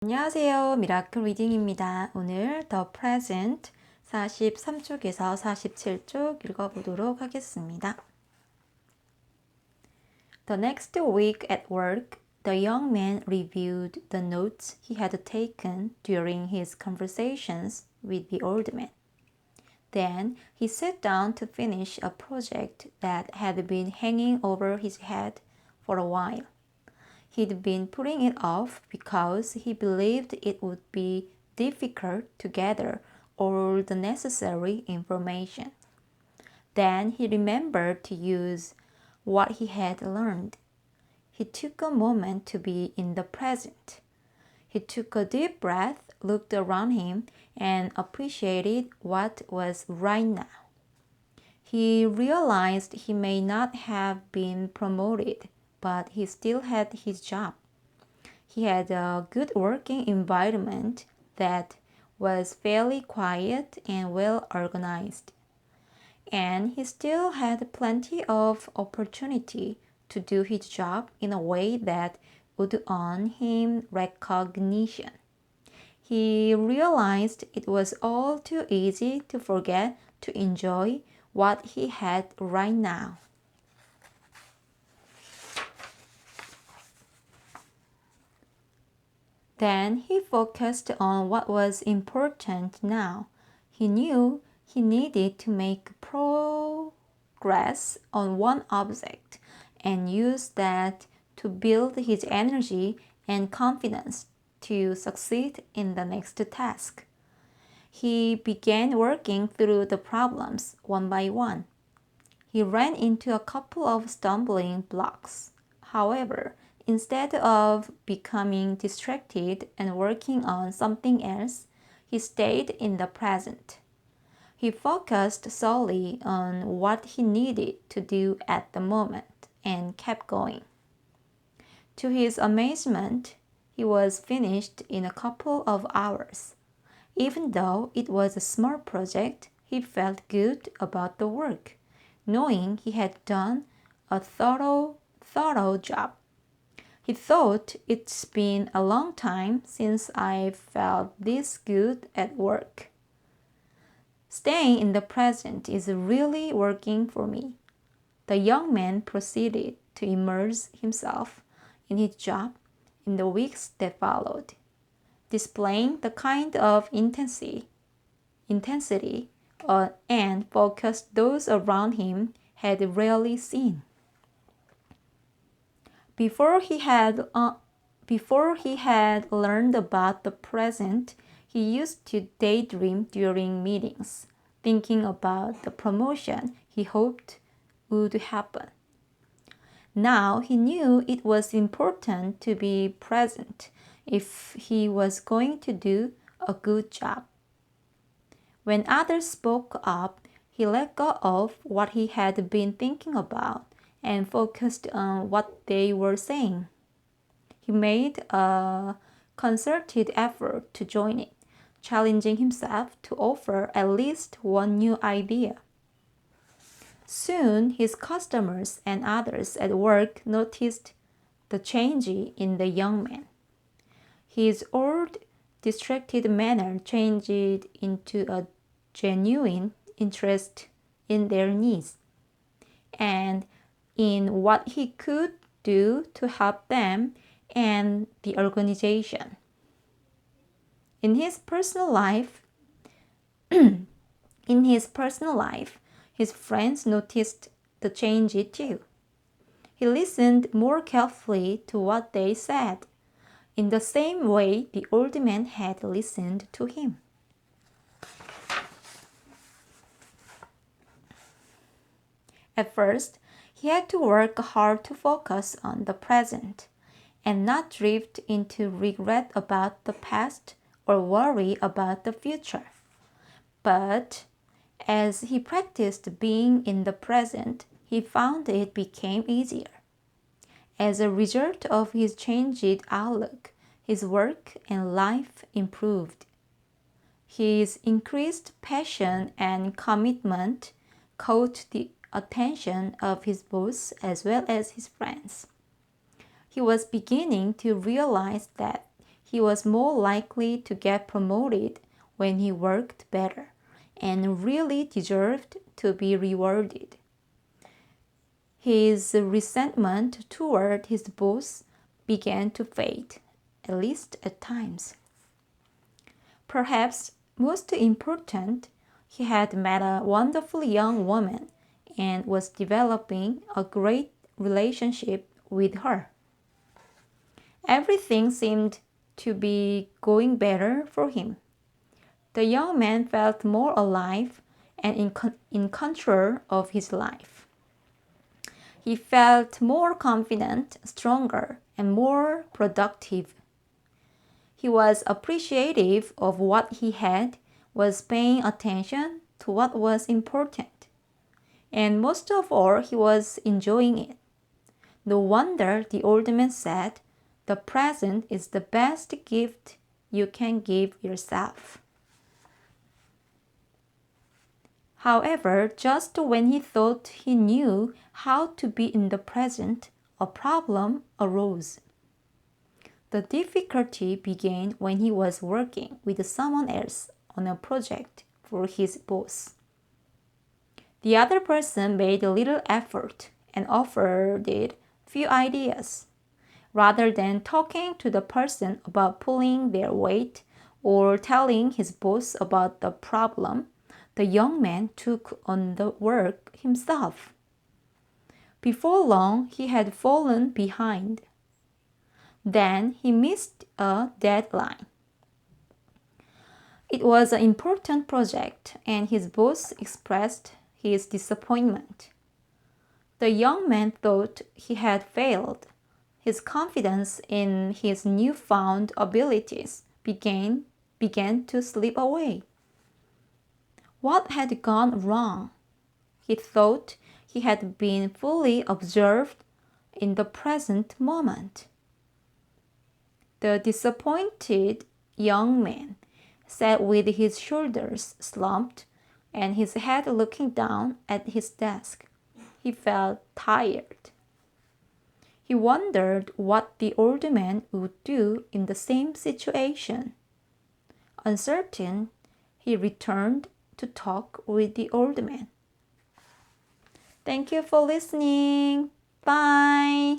안녕하세요. 미라클 리딩입니다. 오늘 The Present 43쪽에서 47쪽 읽어보도록 하겠습니다. The next week at work, the young man reviewed the notes he had taken during his conversations with the old man. Then he sat down to finish a project that had been hanging over his head for a while. He'd been putting it off because he believed it would be difficult to gather all the necessary information. Then he remembered to use what he had learned. He took a moment to be in the present. He took a deep breath, looked around him, and appreciated what was right now. He realized he may not have been promoted, but he still had his job. He had a good working environment that was fairly quiet and well organized. And he still had plenty of opportunity to do his job in a way that would earn him recognition. He realized it was all too easy to forget to enjoy what he had right now. Then he focused on what was important now. He knew he needed to make progress on one object and use that to build his energy and confidence to succeed in the next task. He began working through the problems one by one. He ran into a couple of stumbling blocks. However, instead of becoming distracted and working on something else, he stayed in the present. He focused solely on what he needed to do at the moment and kept going. To his amazement, he was finished in a couple of hours. Even though it was a small project, he felt good about the work, knowing he had done a thorough job. He thought, it's been a long time since I felt this good at work. Staying in the present is really working for me. The young man proceeded to immerse himself in his job in the weeks that followed, displaying the kind of intensity and focus those around him had rarely seen. Before he had learned about the present, he used to daydream during meetings, thinking about the promotion he hoped would happen. Now he knew it was important to be present if he was going to do a good job. When others spoke up, he let go of what he had been thinking about and focused on what they were saying. He made a concerted effort to join it, challenging himself to offer at least one new idea. Soon, his customers and others at work noticed the change in the young man. His old, distracted manner changed into a genuine interest in their needs and in what he could do to help them and the organization. In his personal life, his friends noticed the change too. He listened more carefully to what they said, in the same way the old man had listened to him. At first, he had to work hard to focus on the present and not drift into regret about the past or worry about the future. But as he practiced being in the present, he found it became easier. As a result of his changed outlook, his work and life improved. His increased passion and commitment caught the attention of his boss as well as his friends. He was beginning to realize that he was more likely to get promoted when he worked better and really deserved to be rewarded. His resentment toward his boss began to fade, at least at times. Perhaps most important, he had met a wonderful young woman and was developing a great relationship with her. Everything seemed to be going better for him. The young man felt more alive and in control of his life. He felt more confident, stronger, and more productive. He was appreciative of what he had, was paying attention to what was important, and most of all, he was enjoying it. No wonder the old man said, "The present is the best gift you can give yourself." However, just when he thought he knew how to be in the present, a problem arose. The difficulty began when he was working with someone else on a project for his boss. The other person made a little effort and offered few ideas. Rather than talking to the person about pulling their weight or telling his boss about the problem, the young man took on the work himself. Before long, he had fallen behind. Then he missed a deadline. It was an important project, and his boss expressed his disappointment. The young man thought he had failed. His confidence in his newfound abilities began to slip away. What had gone wrong? He thought he had been fully observed in the present moment. The disappointed young man sat with his shoulders slumped and his head looking down at his desk. He felt tired. He wondered what the old man would do in the same situation. Uncertain, he returned to talk with the old man. Thank you for listening. Bye.